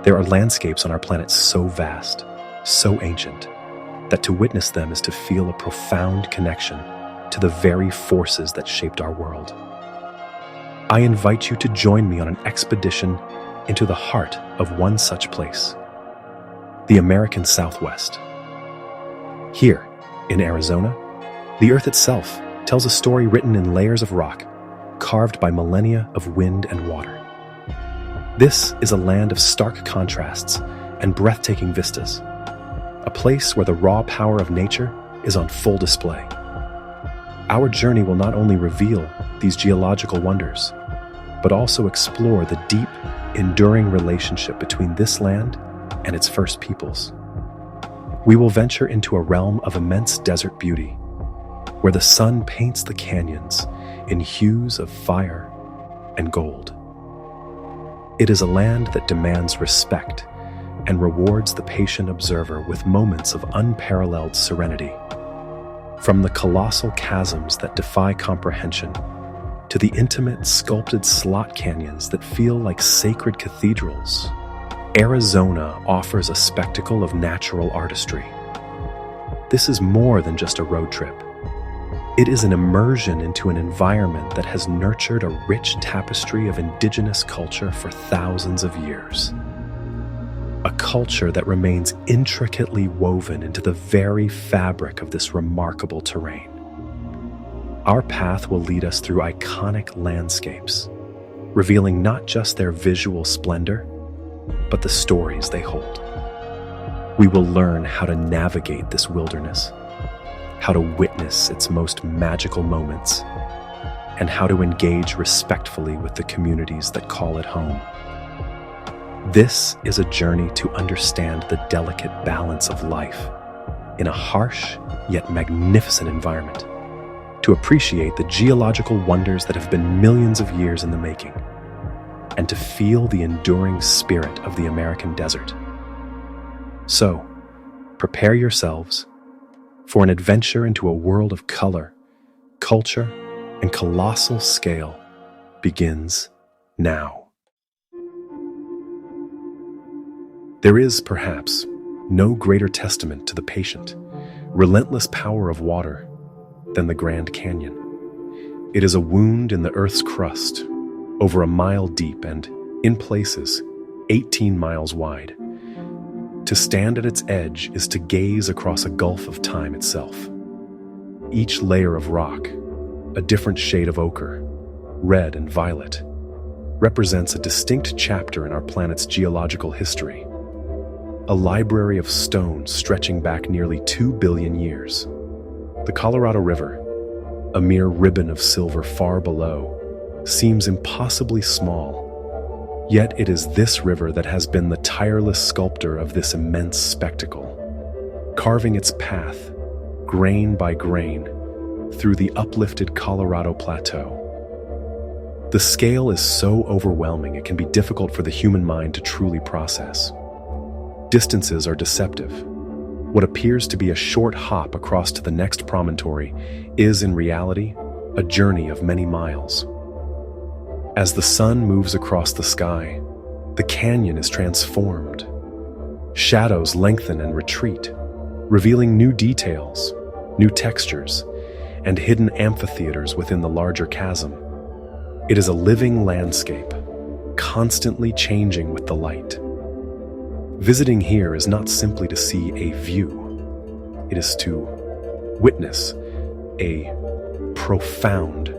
There are landscapes on our planet so vast, so ancient, that to witness them is to feel a profound connection to the very forces that shaped our world. I invite you to join me on an expedition into the heart of one such place, the American Southwest. Here, in Arizona, the Earth itself tells a story written in layers of rock, carved by millennia of wind and water. This is a land of stark contrasts and breathtaking vistas, a place where the raw power of nature is on full display. Our journey will not only reveal these geological wonders, but also explore the deep, enduring relationship between this land and its first peoples. We will venture into a realm of immense desert beauty, where the sun paints the canyons in hues of fire and gold. It is a land that demands respect and rewards the patient observer with moments of unparalleled serenity. From the colossal chasms that defy comprehension to the intimate sculpted slot canyons that feel like sacred cathedrals, Arizona offers a spectacle of natural artistry. This is more than just a road trip. It is an immersion into an environment that has nurtured a rich tapestry of indigenous culture for thousands of years. A culture that remains intricately woven into the very fabric of this remarkable terrain. Our path will lead us through iconic landscapes, revealing not just their visual splendor, but the stories they hold. We will learn how to navigate this wilderness, how to witness its most magical moments, and how to engage respectfully with the communities that call it home. This is a journey to understand the delicate balance of life in a harsh yet magnificent environment, to appreciate the geological wonders that have been millions of years in the making, and to feel the enduring spirit of the American desert. So, prepare yourselves for an adventure into a world of color, culture, and colossal scale begins now. There is, perhaps, no greater testament to the patient, relentless power of water than the Grand Canyon. It is a wound in the Earth's crust, over a mile deep and, in places, 18 miles wide. To stand at its edge is to gaze across a gulf of time itself. Each layer of rock, a different shade of ochre, red and violet, represents a distinct chapter in our planet's geological history. A library of stone stretching back nearly 2 billion years. The Colorado River, a mere ribbon of silver far below, seems impossibly small. Yet it is this river that has been the tireless sculptor of this immense spectacle, carving its path, grain by grain, through the uplifted Colorado Plateau. The scale is so overwhelming it can be difficult for the human mind to truly process. Distances are deceptive. What appears to be a short hop across to the next promontory is, in reality, a journey of many miles. As the sun moves across the sky, the canyon is transformed. Shadows lengthen and retreat, revealing new details, new textures, and hidden amphitheaters within the larger chasm. It is a living landscape, constantly changing with the light. Visiting here is not simply to see a view. It is to witness a profound,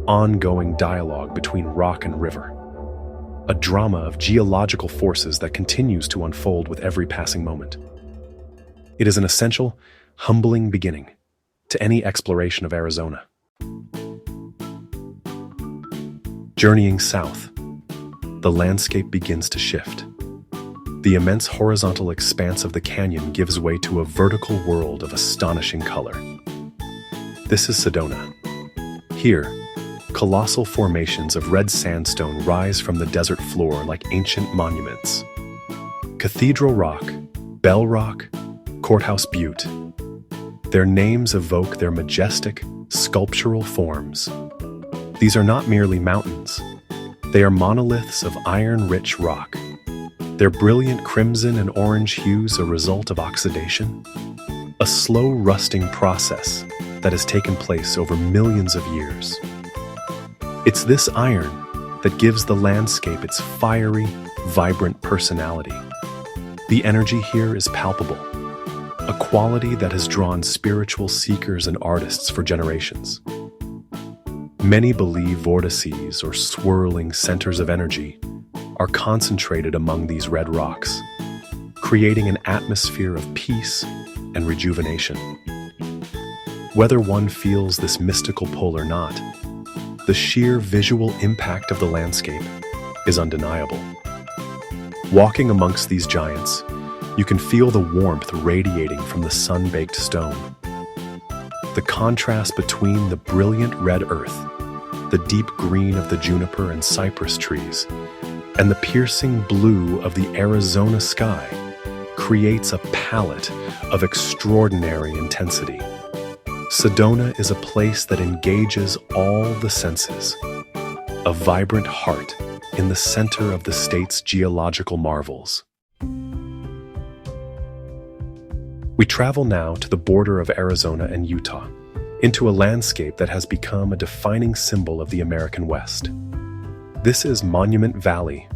ongoing dialogue between rock and river, a drama of geological forces that continues to unfold with every passing moment. It is an essential, humbling beginning to any exploration of Arizona. Journeying south, the landscape begins to shift. The immense horizontal expanse of the canyon gives way to a vertical world of astonishing color. This is Sedona. Here, colossal formations of red sandstone rise from the desert floor like ancient monuments. Cathedral Rock, Bell Rock, Courthouse Butte. Their names evoke their majestic, sculptural forms. These are not merely mountains. They are monoliths of iron-rich rock, Their brilliant crimson and orange hues a result of oxidation, a slow rusting process that has taken place over millions of years. It's this iron that gives the landscape its fiery, vibrant personality. The energy here is palpable, a quality that has drawn spiritual seekers and artists for generations. Many believe vortices, or swirling centers of energy, are concentrated among these red rocks, creating an atmosphere of peace and rejuvenation. Whether one feels this mystical pull or not, the sheer visual impact of the landscape is undeniable. Walking amongst these giants, you can feel the warmth radiating from the sun-baked stone. The contrast between the brilliant red earth, the deep green of the juniper and cypress trees, and the piercing blue of the Arizona sky creates a palette of extraordinary intensity. Sedona is a place that engages all the senses, a vibrant heart in the center of the state's geological marvels. We travel now to the border of Arizona and Utah, into a landscape that has become a defining symbol of the American West. This is Monument Valley,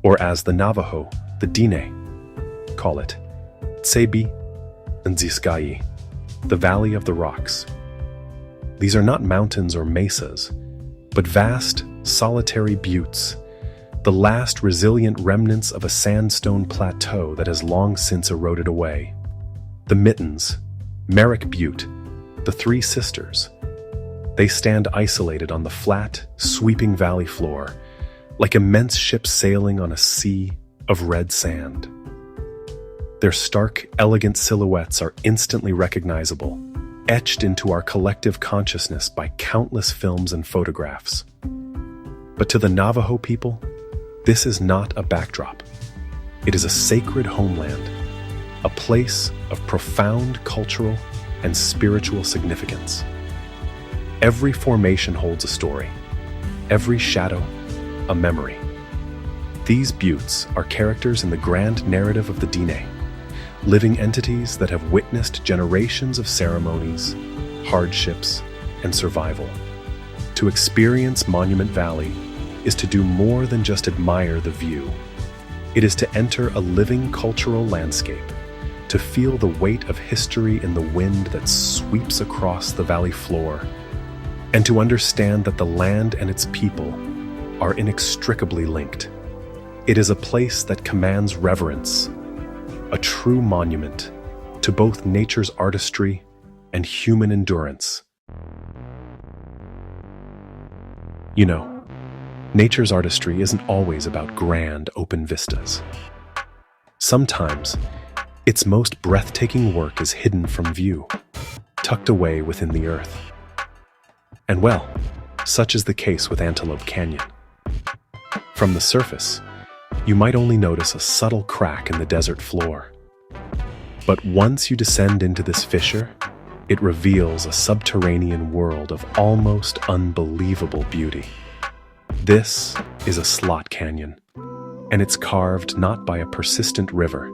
or as the Navajo, the Dine, call it, Tsebi and Ziskayi, the Valley of the Rocks. These are not mountains or mesas, but vast, solitary buttes, the last resilient remnants of a sandstone plateau that has long since eroded away. The Mittens, Merrick Butte, the Three Sisters. They stand isolated on the flat, sweeping valley floor, like immense ships sailing on a sea of red sand. Their stark, elegant silhouettes are instantly recognizable, etched into our collective consciousness by countless films and photographs. But to the Navajo people, this is not a backdrop. It is a sacred homeland, a place of profound cultural and spiritual significance. Every formation holds a story, every shadow, a memory. These buttes are characters in the grand narrative of the Dine, living entities that have witnessed generations of ceremonies, hardships, and survival. To experience Monument Valley is to do more than just admire the view. It is to enter a living cultural landscape, to feel the weight of history in the wind that sweeps across the valley floor, and to understand that the land and its people are inextricably linked. It is a place that commands reverence, a true monument to both nature's artistry and human endurance. You know, nature's artistry isn't always about grand, open vistas. Sometimes, its most breathtaking work is hidden from view, tucked away within the earth. And well, such is the case with Antelope Canyon. From the surface, you might only notice a subtle crack in the desert floor. But once you descend into this fissure, it reveals a subterranean world of almost unbelievable beauty. This is a slot canyon, and it's carved not by a persistent river,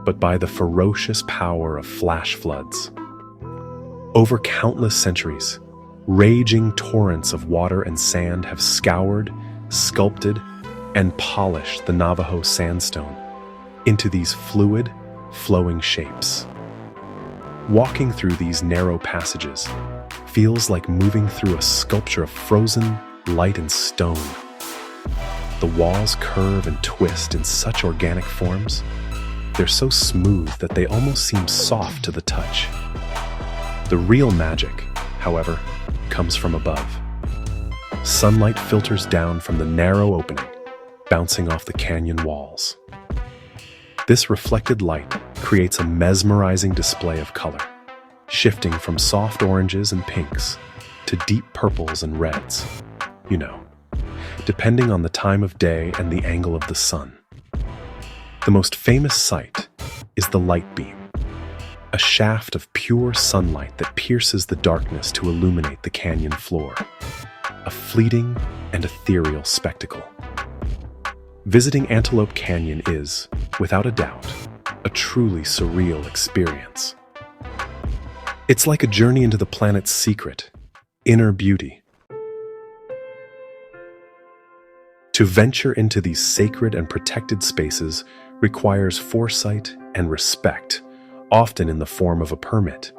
but by the ferocious power of flash floods. Over countless centuries, raging torrents of water and sand have scoured, sculpted, and polished the Navajo sandstone into these fluid, flowing shapes. Walking through these narrow passages feels like moving through a sculpture of frozen light and stone. The walls curve and twist in such organic forms. They're so smooth that they almost seem soft to the touch. The real magic, however, comes from above. Sunlight filters down from the narrow opening, bouncing off the canyon walls. This reflected light creates a mesmerizing display of color, shifting from soft oranges and pinks to deep purples and reds, depending on the time of day and the angle of the sun. The most famous sight is the light beam, a shaft of pure sunlight that pierces the darkness to illuminate the canyon floor, a fleeting and ethereal spectacle. Visiting Antelope Canyon is, without a doubt, a truly surreal experience. It's like a journey into the planet's secret, inner beauty. To venture into these sacred and protected spaces requires foresight and respect, often in the form of a permit.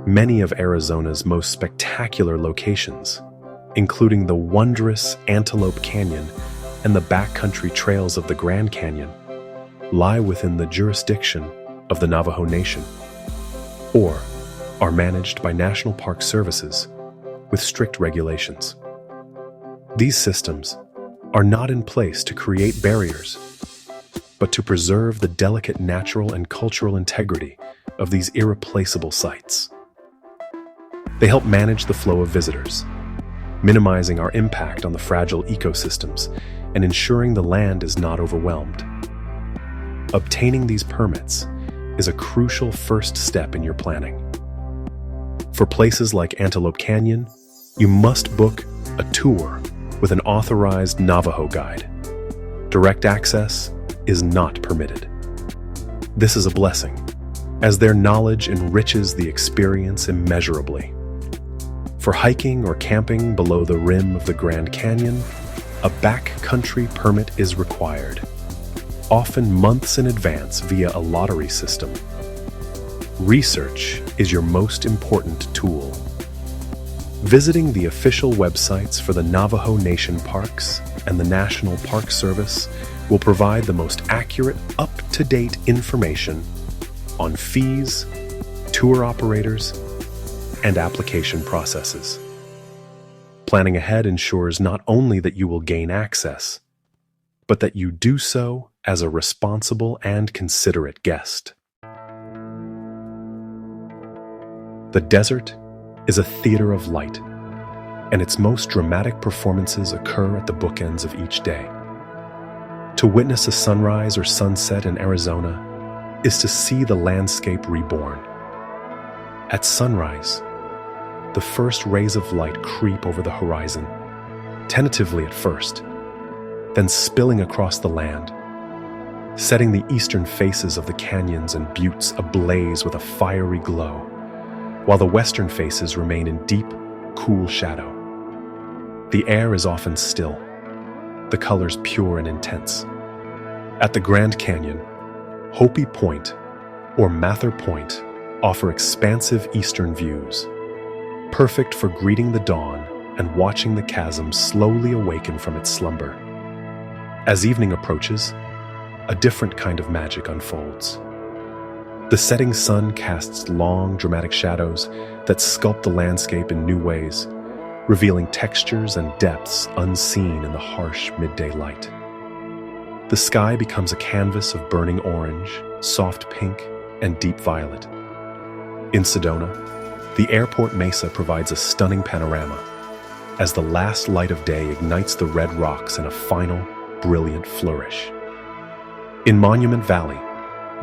Many of Arizona's most spectacular locations, including the wondrous Antelope Canyon and the backcountry trails of the Grand Canyon, lie within the jurisdiction of the Navajo Nation, or are managed by National Park Services with strict regulations. These systems are not in place to create barriers, but to preserve the delicate natural and cultural integrity of these irreplaceable sites. They help manage the flow of visitors, minimizing our impact on the fragile ecosystems and ensuring the land is not overwhelmed. Obtaining these permits is a crucial first step in your planning. For places like Antelope Canyon, you must book a tour with an authorized Navajo guide. Direct access is not permitted. This is a blessing, as their knowledge enriches the experience immeasurably. For hiking or camping below the rim of the Grand Canyon, a backcountry permit is required, often months in advance via a lottery system. Research is your most important tool. Visiting the official websites for the Navajo Nation parks and the National Park Service will provide the most accurate, up-to-date information on fees, tour operators, and application processes. Planning ahead ensures not only that you will gain access, but that you do so as a responsible and considerate guest. The desert is a theater of light, and its most dramatic performances occur at the bookends of each day. To witness a sunrise or sunset in Arizona is to see the landscape reborn. At sunrise, the first rays of light creep over the horizon, tentatively at first, then spilling across the land, setting the eastern faces of the canyons and buttes ablaze with a fiery glow, while the western faces remain in deep, cool shadow. The air is often still, the colors pure and intense. At the Grand Canyon, Hopi Point or Mather Point offer expansive eastern views, perfect for greeting the dawn and watching the chasm slowly awaken from its slumber. As evening approaches, a different kind of magic unfolds. The setting sun casts long, dramatic shadows that sculpt the landscape in new ways, revealing textures and depths unseen in the harsh midday light. The sky becomes a canvas of burning orange, soft pink, and deep violet. In Sedona, the airport mesa provides a stunning panorama as the last light of day ignites the red rocks in a final, brilliant flourish. In Monument Valley,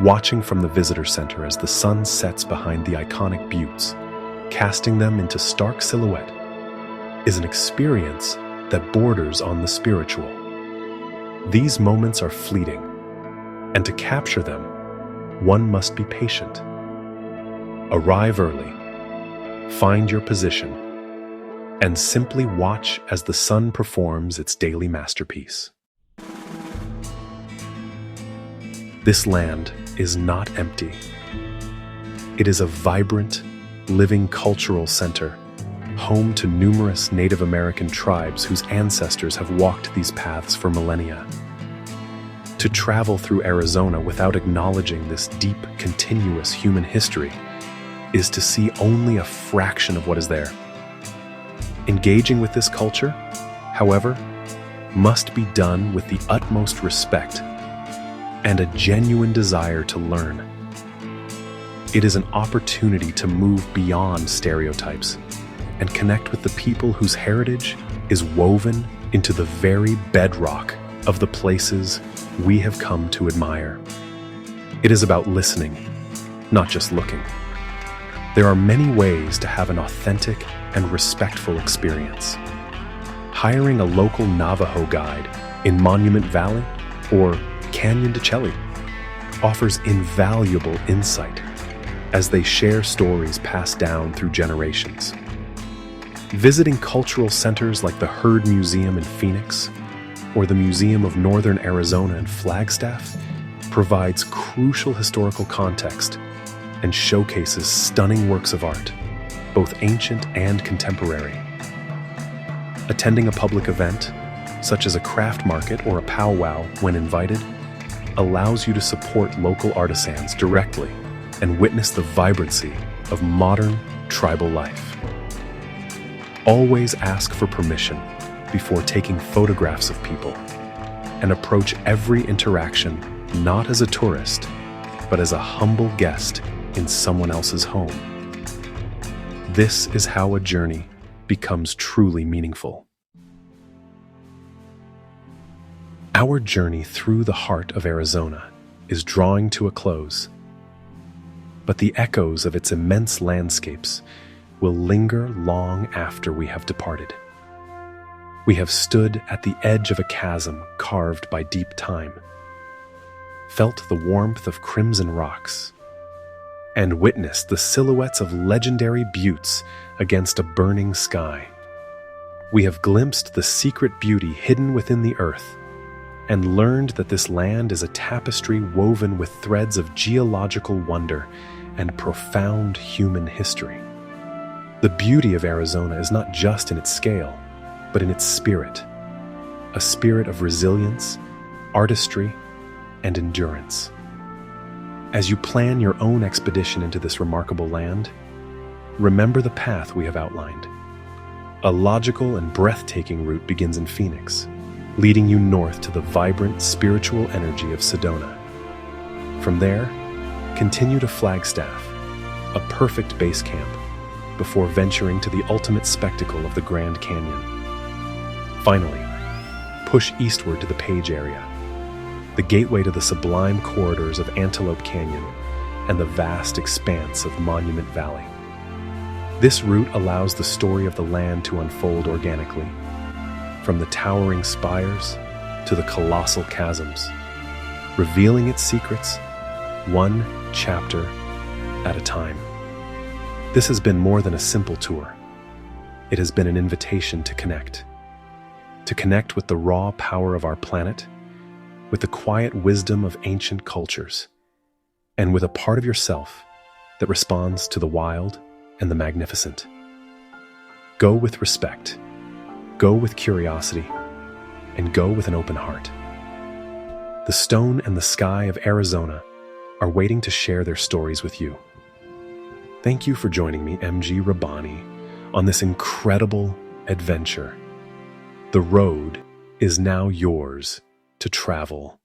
watching from the visitor center as the sun sets behind the iconic buttes, casting them into stark silhouette, is an experience that borders on the spiritual. These moments are fleeting, and to capture them, one must be patient. Arrive early, find your position, and simply watch as the sun performs its daily masterpiece. This land is not empty. It is a vibrant, living cultural center, home to numerous Native American tribes whose ancestors have walked these paths for millennia. To travel through Arizona without acknowledging this deep, continuous human history is to see only a fraction of what is there. Engaging with this culture, however, must be done with the utmost respect and a genuine desire to learn. It is an opportunity to move beyond stereotypes and connect with the people whose heritage is woven into the very bedrock of the places we have come to admire. It is about listening, not just looking. There are many ways to have an authentic and respectful experience. Hiring a local Navajo guide in Monument Valley or Canyon de Celli offers invaluable insight as they share stories passed down through generations. Visiting cultural centers like the Hurd Museum in Phoenix or the Museum of Northern Arizona in Flagstaff provides crucial historical context and showcases stunning works of art, both ancient and contemporary. Attending a public event, such as a craft market or a powwow when invited, allows you to support local artisans directly and witness the vibrancy of modern tribal life. Always ask for permission before taking photographs of people, and approach every interaction not as a tourist, but as a humble guest in someone else's home. This is how a journey becomes truly meaningful. Our journey through the heart of Arizona is drawing to a close, but the echoes of its immense landscapes will linger long after we have departed. We have stood at the edge of a chasm carved by deep time, felt the warmth of crimson rocks, and witnessed the silhouettes of legendary buttes against a burning sky. We have glimpsed the secret beauty hidden within the earth and learned that this land is a tapestry woven with threads of geological wonder and profound human history. The beauty of Arizona is not just in its scale, but in its spirit, a spirit of resilience, artistry, and endurance. As you plan your own expedition into this remarkable land, remember the path we have outlined. A logical and breathtaking route begins in Phoenix, leading you north to the vibrant spiritual energy of Sedona. From there, continue to Flagstaff, a perfect base camp, before venturing to the ultimate spectacle of the Grand Canyon. Finally, push eastward to the Page area, the gateway to the sublime corridors of Antelope Canyon and the vast expanse of Monument Valley. This route allows the story of the land to unfold organically, from the towering spires to the colossal chasms, revealing its secrets one chapter at a time. This has been more than a simple tour. It has been an invitation to connect with the raw power of our planet, with the quiet wisdom of ancient cultures, and with a part of yourself that responds to the wild and the magnificent. Go with respect, go with curiosity, and go with an open heart. The stone and the sky of Arizona are waiting to share their stories with you. Thank you for joining me, MG Rabbani, on this incredible adventure. The road is now yours to travel.